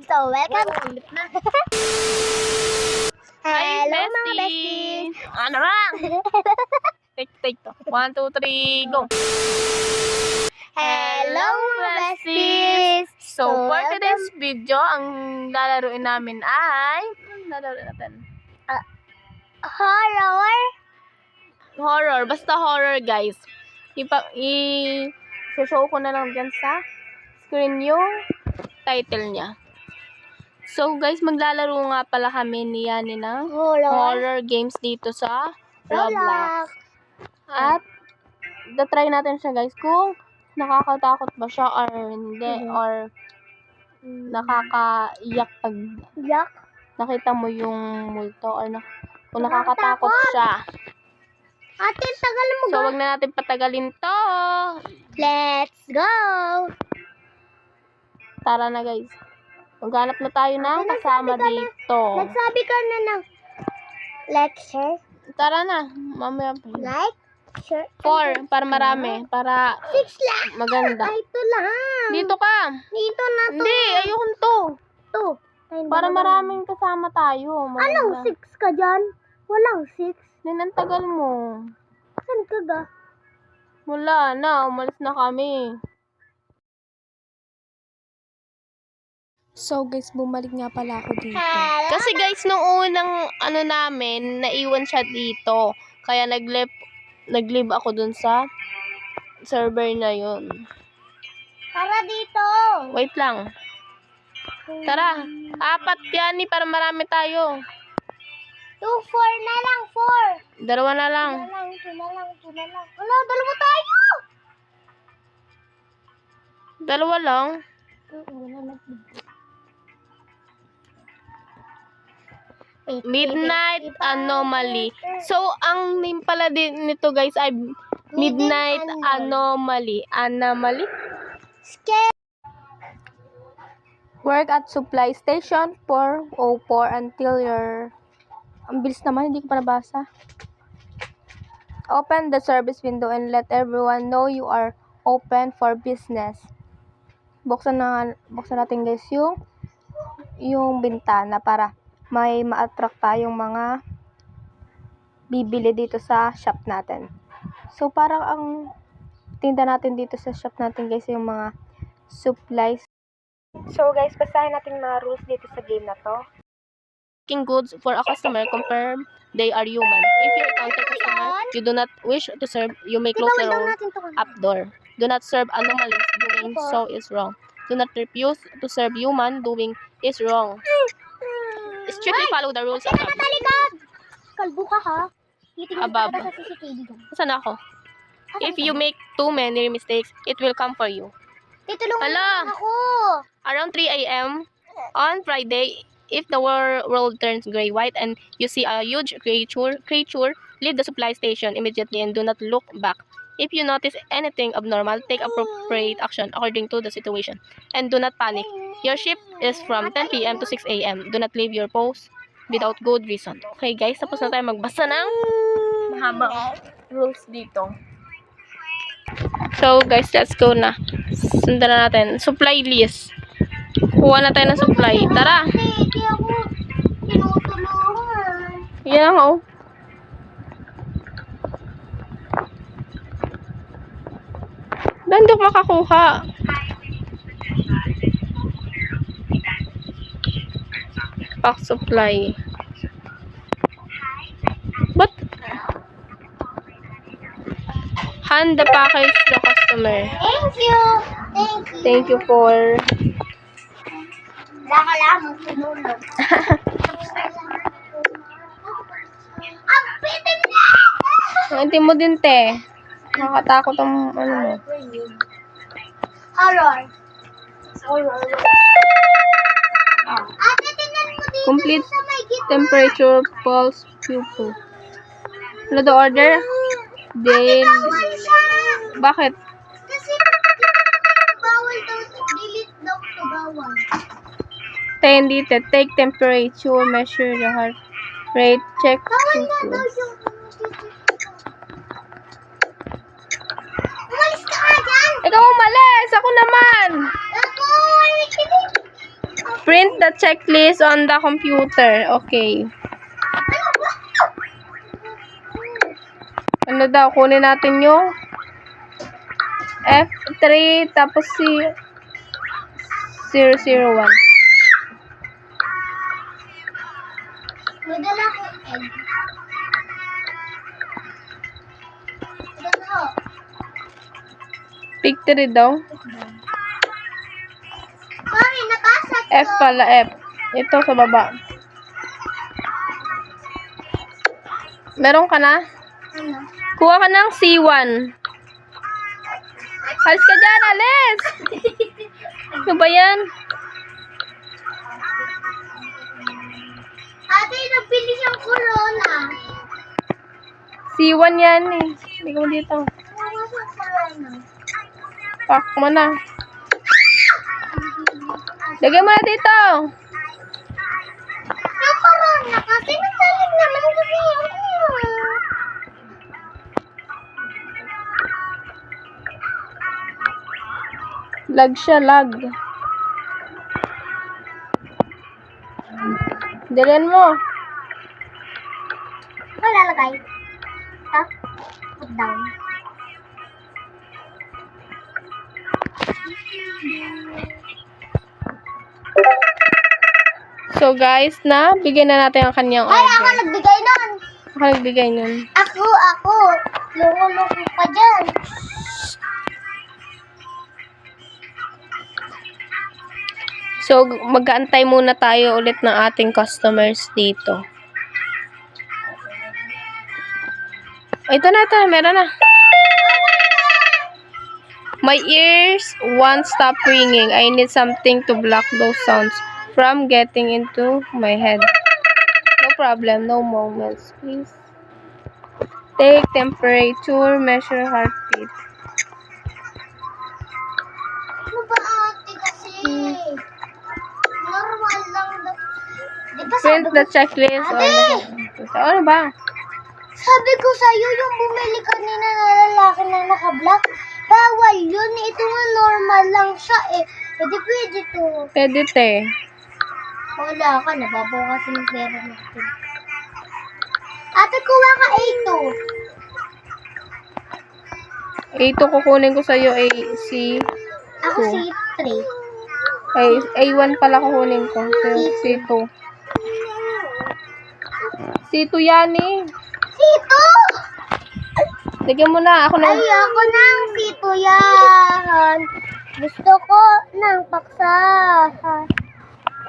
So, welcome. Ulit na. Hello, mga besties. Ano lang? Take to. 1, 2, 3, go. Hello, mga besties. So, for today's video, ang lalaruin namin ay... lalaruin natin? Horror. Horror. Basta horror, guys. I-show ko na lang dyan sa screen yung title niya. So, guys, maglalaro nga pala kami niya ng horror games dito sa Roblox. At, try natin siya, guys, kung nakakatakot ba siya or hindi, or nakakaiyak pag nakita mo yung multo, or kung nakakatakot siya. Ate, tagal mo So, wag na natin patagalin to. Let's go. Tara na, guys. Maghanap na tayo ng kasama dito. Nagsabi ka na ng like, share. Tara na. Mamaya pa. Like, share. 4, para marami. Para 6 lang. maganda. Ay, ito lang. Dito ka. Dito na to. Hindi, ayokon to. Ito. Para maraming kasama tayo. Anong 6 ka dyan? Walang 6. Ang tagal mo. Saan ka ga? Wala na. Umalis na kami. So guys, bumalik nga pala ako dito. Kasi guys, nung unang namin, naiwan siya dito. Kaya nag-live ako dun sa server na yun. Tara dito. Wait lang. Tara, 4 yan para marami tayo. 2, 4 na lang, 4. 2 na lang. 2 na lang. Wala, 2 tayo. 2 lang. Midnight Anomaly. So, ang name pala din nito, guys, ay Midnight Anomaly. Scare. Work at supply station 404 until your... Ang bilis naman, hindi ko pa nabasa. Open the service window and let everyone know you are open for business. Buksan natin, guys, yung bintana para may ma-attract tayong mga bibili dito sa shop natin. So, parang ang tinda natin dito sa shop natin, guys, yung mga supplies. So, guys, basahin natin mga rules dito sa game na to. Making goods for a customer, confirm they are human. If you encounter a customer you do not wish to serve, you may close the up door. Do not serve anomalies. Doing so is wrong. Do not refuse to serve human. Doing is wrong. Strictly follow the rules above. Kalbo ka ha? Above. Saan ako? If you make too many mistakes, it will come for you. Tutulungan Hala. ako. Around 3 a.m. on Friday, if the world turns gray-white and you see a huge creature, leave the supply station immediately and do not look back. If you notice anything abnormal, take appropriate action according to the situation. And do not panic. Your shift is from 10 p.m. to 6 a.m. Do not leave your post without good reason. Okay guys, tapos na tayo magbasa ng mahabang rules dito. So guys, let's go na. Sundan na natin. Supply list. Kuha na tayo ng supply. Tara! Hindi ako tinutulungan. Yan lang, oh. Hindi ako makakuha. Pack supply. But hand the package to the customer. Thank you. Thank you for... Wala ka lang mong tinulog. Ang bitin na! Hindi mo din, te. Nakakatakot ang mo. Horror. Ate, tingnan mo dito Complete sa may gitna. temperature pulse pupil. Ano the order? Then, Bawal siya. bakit? Kasi bawal daw. Delete daw to bawal. Hindi, te. Take temperature, measure the heart rate, check Bawal nga daw pulse. yung... Umalis ka nga dyan. Ikaw umalis! Ako naman! Ako, Print the checklist on the computer. Okay. Ano daw? Kunin natin yung F3 tapos si 001. Madala ko egg. Ito. Pick 3 daw. Sorry, nakasat ko. F pala, F. Ito sa baba. Meron ka na? Ano? Kuha ka ng C1. Alis ka dyan, alis! Ano ba yan? Ate, nabili siyang corona. C1 yan eh. Hindi ko dito. Ano siyang corona? Pack mo na. Lagay mo na dito. Yung corona kasi nagtalig naman kasi ako. Lag siya, lag. Dilan mo. Ito lalagay. Ito. Put down. So guys, na bigyan na natin ang kanyang Ay, ako order. nagbigay nun. Ako nagbigay nun. Ako. Loko-loko pa dyan. So, mag-aantay muna tayo ulit ng ating customers dito. Ito na, meron na. My ears won't stop ringing. I need something to block those sounds from getting into my head. No problem, no moments, please. Take temperature, measure heartbeat. Ano ba ate kasi? Normal lang. Di ba Print sabi the ko, checklist on the... Ano ba? sabi ko sa'yo yung bumili kanina na lalaki na naka-black, bawal yun. Ito nga normal lang siya eh. Pwede to. Pwede te. Wala ka, nababaw kasi ng pera natin. Ate, kuha ka A2. A2 kukunin ko sa'yo, C... Ako Two. C3. A1 pala kukunin ko. So, C2. C2 yan eh. C2! Lagyan mo na. Ako na. Ayoko ng C2 yan. Gusto ko ng paksa.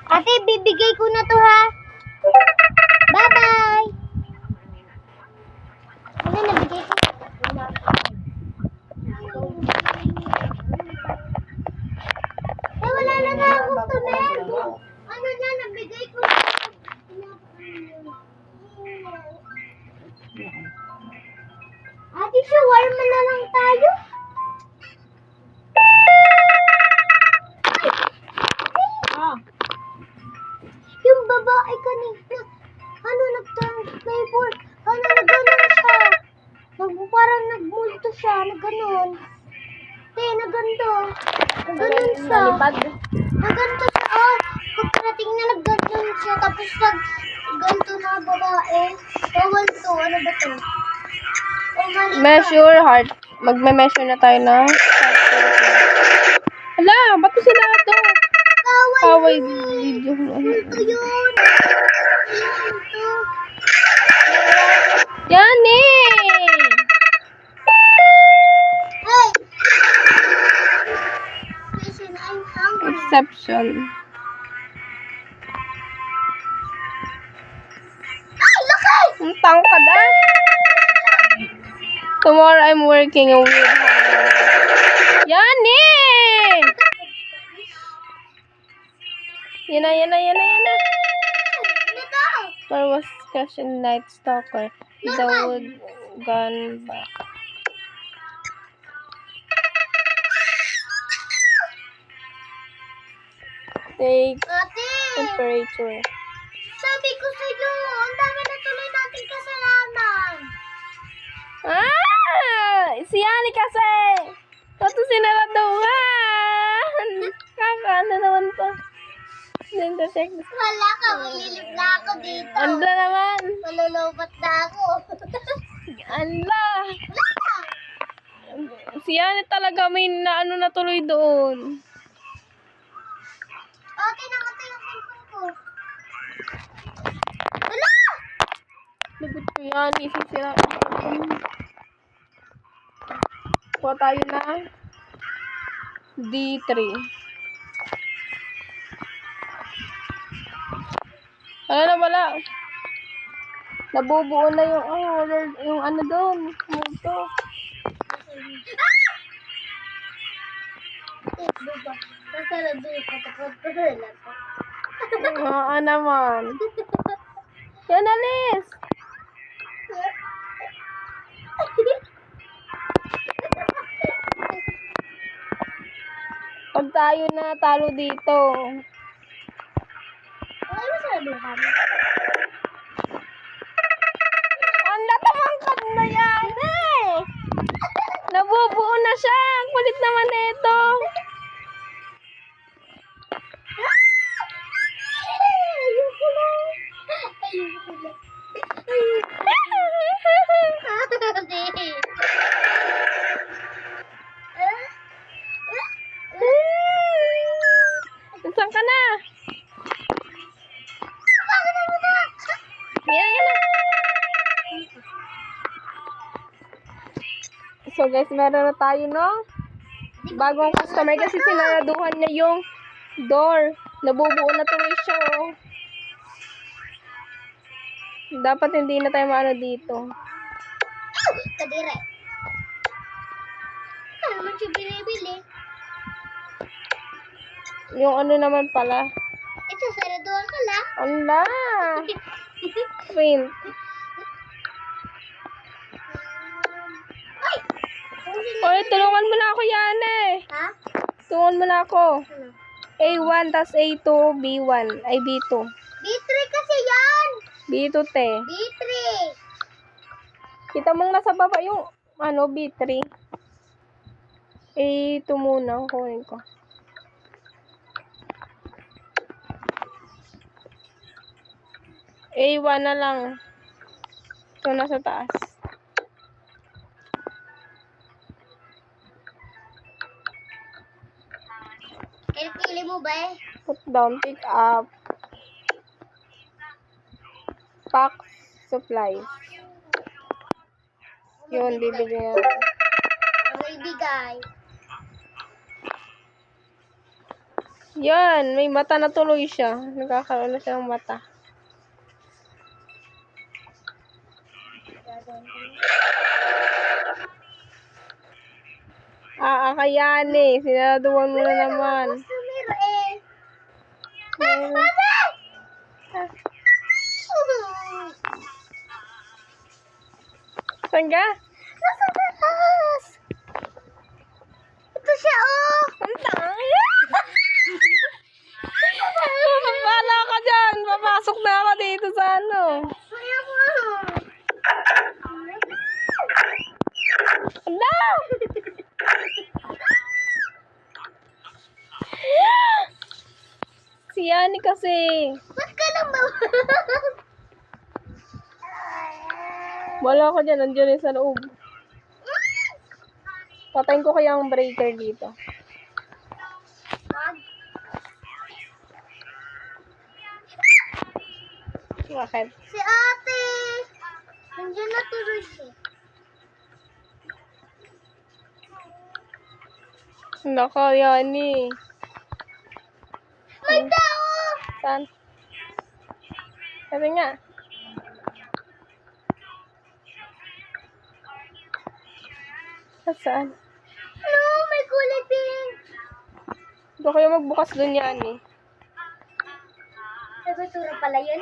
Ate, bibigay ko na to ha. Bye-bye! Ano nabigay ko? Eh, wala na nga ako customer. Ano na, nabigay ko na. Ate, shawarma na lang tayo. Yung babae kanina, nag-turn flavor. Nag-ganon siya. Parang nagmulto siya, nag-ganon. Nagganto. Nag-ganon siya. Nagganto siya. Pagkarating na nag-ganon siya, tapos nag-ganto na babae. Bawal to. Ano ba to? Mali to. Measure heart. Magme-measure na tayo ng heart rate. Hala, ba't ko sila ito? Bawal Kaway yun. video. Multo yun. Yun to. Yan eh! Hey! Listen, I'm hungry. Exception. Ay, laki! Ang tangkad ah! Tomorrow I'm working with Yan eh! Yan na. Ito. Where was question Night Stalker? The wood gone back. Take Ate! temperature. Sabi ko sa'yo, ang dami na tuloy nating kasalanan. Si Yani kasi! Ito sinaraduhan! Kakaano naman to? Linda, check this. Wala ka, malilip na ako dito. Anda naman. Malulubat na ako. Anda. Wala! Si Janet talaga may naano na tuloy doon. Okay, namatay yung cellphone ko. Wala! Lagot ko yan. Isisira. Kuha tayo na D3. Wala. Nabubuo na yung ano doon. Ito. Baba. Nasarado yung katakot ko na to. Oo naman. Yan, alis. Pag tayo na talo dito. Ay, masarado kami. Ang natamangkad na yan eh. Nabubuo na siya. Ang kulit naman nito. Ayoko na. Ayoko na. Saan ka na? Yan na. So guys, meron na tayo no? Bagong customer kasi sinaraduhan niya yung door. Nabubuo na tuloy siya oh. Dapat hindi na tayo maano dito. Kadire. Ano naman siya binibili? Yung ano naman pala. Ito, saraduhan ka lang. Ala! Print. Ay! Oy, tulungan mo na ako yan eh. Ha? Tulungan mo na ako. Ano? A1 tas A2, B1. Ay, B2. B3 kasi yan! B2 te. B3! Kita mong nasa baba yung ano, B3. A2 muna. Kunin ko. A1 na lang. Ito nasa taas. Kili mo ba eh? Put down, pick up. Pack supplies. Yun, bibigyan natin. Ang ibigay. Yan, may mata na tuloy siya. Nagkakaroon na siya ng mata. Kaya eh. Sinaraduhan mo na naman. Customer eh. Meron. Saan ka? Nasa taas. Ito siya oh. Ang tangin. Bala ka dyan. Papasok na ako dito sa ano. Kaya mo. Ala! Si Yani kasi. Ba't ka lang ba? Wala ka dyan. Nandiyan sa loob. Patayin ko kaya ang breaker dito. Wag. Bakit? Si ate. Nandiyan na tuloy siya. Nako, Yani. May tao. Saan? Sabi nga. Saan? No, may kulay pink. Doon kayo magbukas doon yan eh. Sa basura pala yun?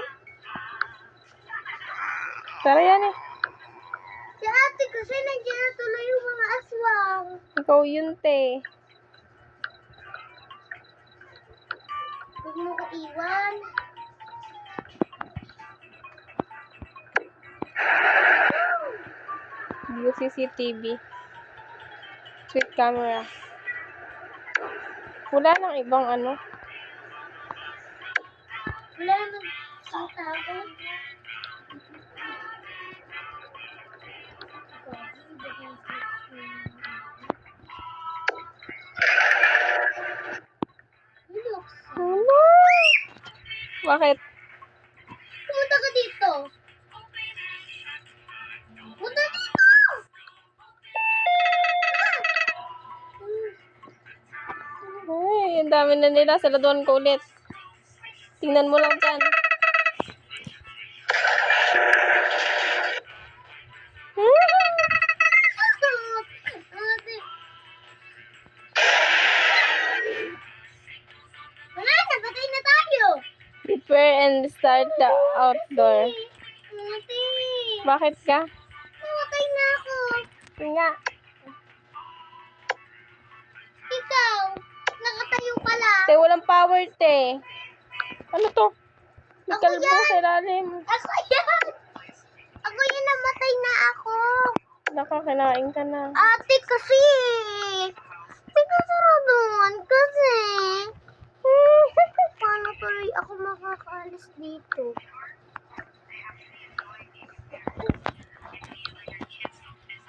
Tara yan eh. Si ate kasi nandiyan na tuloy yung mga aswang. Ikaw yun te. Huwag mo ko iwan. View CCTV. Sweet camera. Wala nang ibang ano. Wala naman sa tago. Ano? Bakit? Pumunta ka dito. Punta dito! Ay, ang dami na nila. Saladuan ko ulit. Tingnan mo lang dyan. Ate. Wala na, patay na tayo. Prepare and start the outdoor. Ate. Bakit ka? Namatay na ako. Sige nga. Ikaw, nakatayo ka lang. Te, walang power, te. Ano to? May Ako kalbo yan. sa ilalim. Ako yan. Ako yan, namatay na ako. Nakakinain ka na. Ate, kasi. May kasaraduhan kasi. Paano tuloy ako makakaalis dito?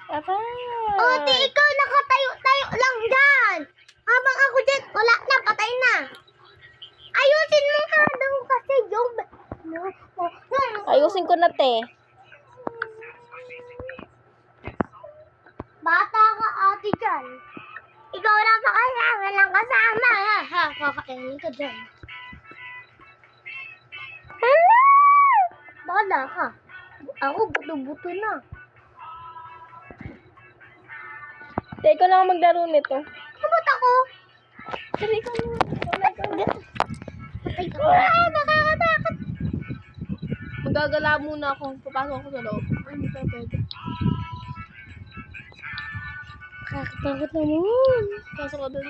Aray. Ate, ikaw nakatayo-tayo lang dyan. Habang ako dyan, wala na, patay na. Ayusin mo nga daw kasi yung... Ayusin ko na, te. Bata ka, ate, dyan. Ikaw lang pa kasama lang kasama. Ha, kakainin ka dyan. Bala ka. Ako, buto-buto na. Te, ikaw na maglaro nito. Sabot ako. Dali ka na. Patay ka. Nakakatakot. Magagala muna ako. Papasok ako sa loob. Ay, hindi pa pwede. Nakakatakot naman. Pasok ka doon.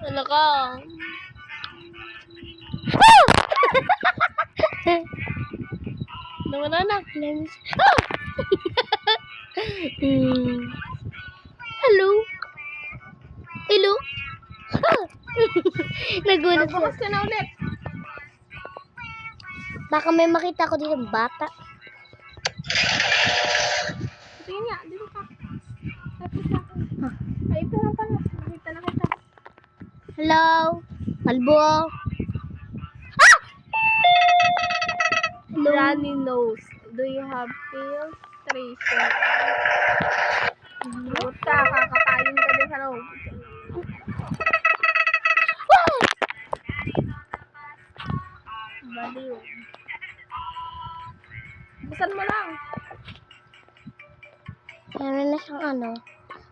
Ano ka? Nawala na. Hello? Hello? Nagulat siya. Magbukas ka na ulit. Baka may makita ko dito bata. Sige nga, dito ka. Tapos na ako. Ay, ito lang pala. Nakita na kita. Hello? Kalbo? Hello? Runny nose. Do you have filtration? Lumot ka, kakatayin ka din sa loob. Baliw. Busan mo lang. Meron na siyang ano.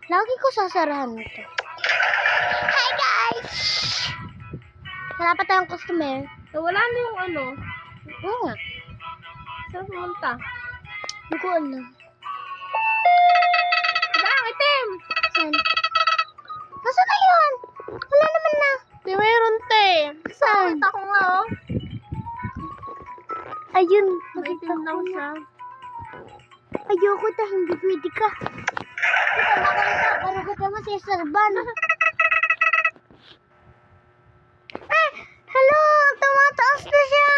Lagi ko sasarahan ito. Hi guys! Wala pa tayong customer. Wala na yung ano. Oo nga. Saan pumunta? Hindi ko alam. Diba, ang itim? Saan? Nasaan na yun? Wala naman na. Di mayroon, te. Saan? Nakita ko nga, oh. Ayun. May Nakita itim ko lang na. siya. Ayoko ta, hindi pwede ka. Kita makakita, para kita masisarban. Hello! Tumataas na siya!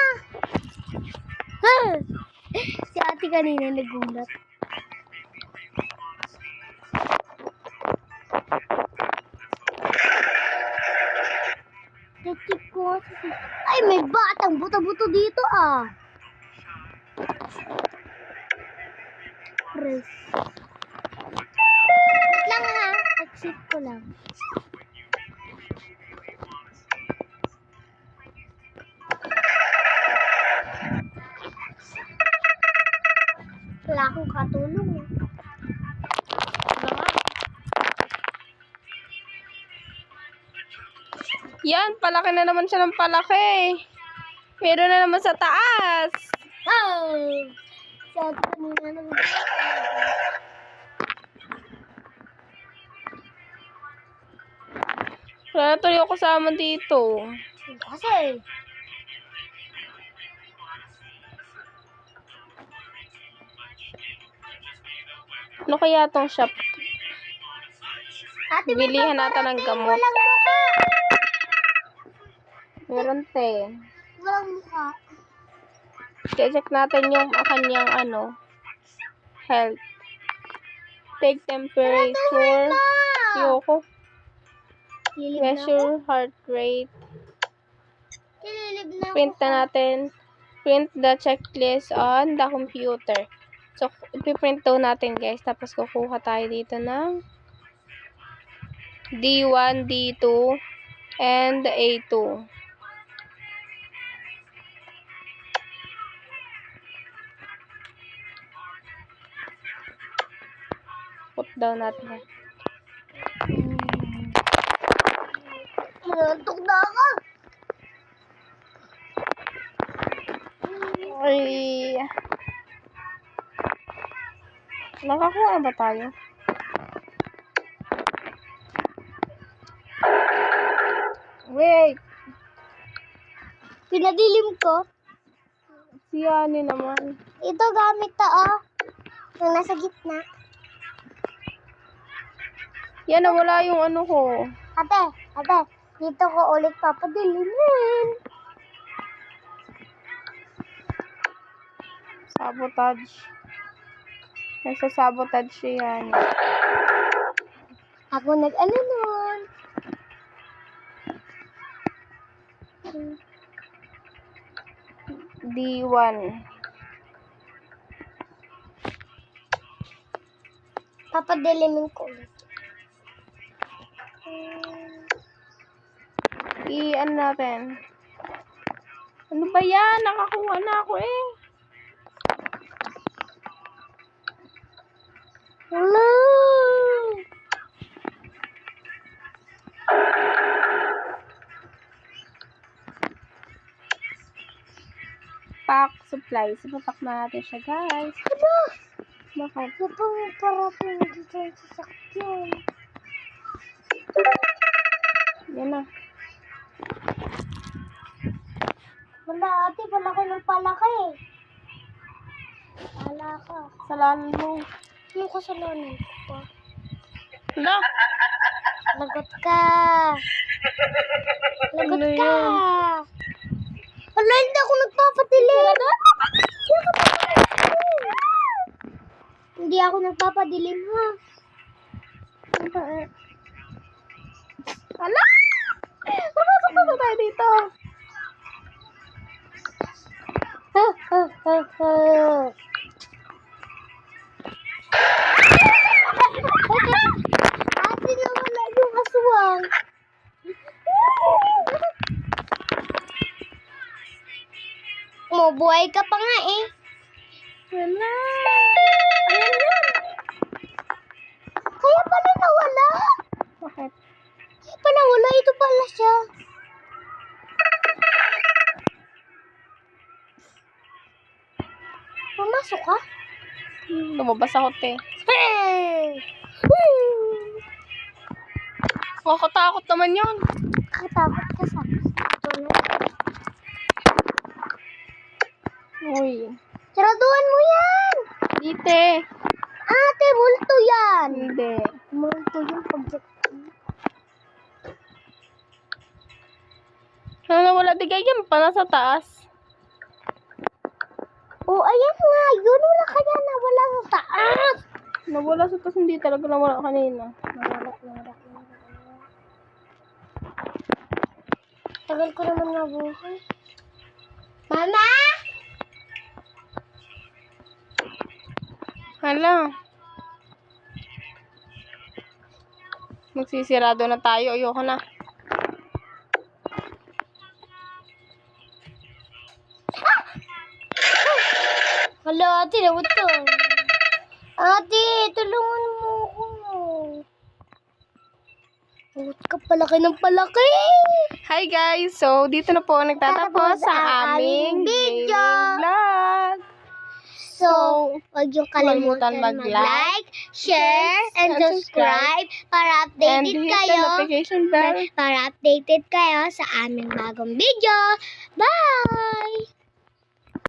Si ate kanina nagulat. Check ko. Ay, may batang buto-buto dito ah. Press. Wait lang ha. Exit ko lang. Wala akong katulong. Yan, palaki na naman siya ng palaki. Meron na naman sa taas. Oh! Si ate kanina nagulat. Wala na tuloy ako kasama dito. Kasi, Ano kaya tong shop? ate, may Bilihan natin ng paparating, gamot. walang mukha. Meron te. Walang mukha. Check natin yung kanyang health. Take temperature. Yoko. Lilib na ako. Measure heart rate. Lilib na ako. Print na natin. Print the checklist on the computer. So, ipiprint daw natin guys. Tapos kukuha tayo dito ng D1, D2, and A2. Put down natin. Nantok na ako. Ay. Nakakuha ba tayo? Wait. Pinadilim ko. Si Yani naman. Ito gamit to, oh. Yung nasa gitna. Yan, nawala yung ko. Ate, dito ko ulit papadilimin. Sabotage. Nasa sabotage siya yan. Ako nag-ano nun. D1. Papadilimin ko ulit. Ano natin? Ano ba yan? Nakakuha na ako eh. Hello! Pack supplies. Ipapak na natin siya, guys. Ano? Bakit? Ito pang parating dito yung sasakyan. Yan na. Wala ate, palaki ng palaki. Wala ka. Salanan mo. Yung kasalanan ko pa. Hala. Lagot ka. Lagot Ano ka. yun? Wala, hindi ako nagpapadilim. Hindi ako nagpapadilim, ha? Hala! Pumasok na ba tayo dito? Ha, ha, ha, ha. Ate, nawala yung aswang. Buhay ka pa nga eh. Wala. Ayan yun. Kaya pala nawala. Bakit? Kaya pala wala. Ito pala siya. Pumasok ka? Lumabas ako, te. Hey! Nakakatakot naman yun. Nakatakot ka sa Uy. Saraduhan mo yan! Dite. Ate, multo yan! Hindi. Multo yung pagkat... Wala di ganyan pa nasa taas. Oh, ayan nga. Yun, wala kaya nawala sa taas. Nawala sa taas, hindi talaga nawala kanina. Nawala. Tagal ko naman nabuhay. Mama! Hala. Magsisirado na tayo. Ayoko na. Hala, ate, nawat ka. Ate, tulungan mo ako. Nawat ka, palaki ng palaki. Hi guys! So, dito na po nagtatapos Tatapos ang ang aming aming video. daily vlog. So, huwag yung kalimutan mag-like, share, and subscribe para And updated hit the kayo. notification bell. Para updated kayo sa aming bagong video. Bye!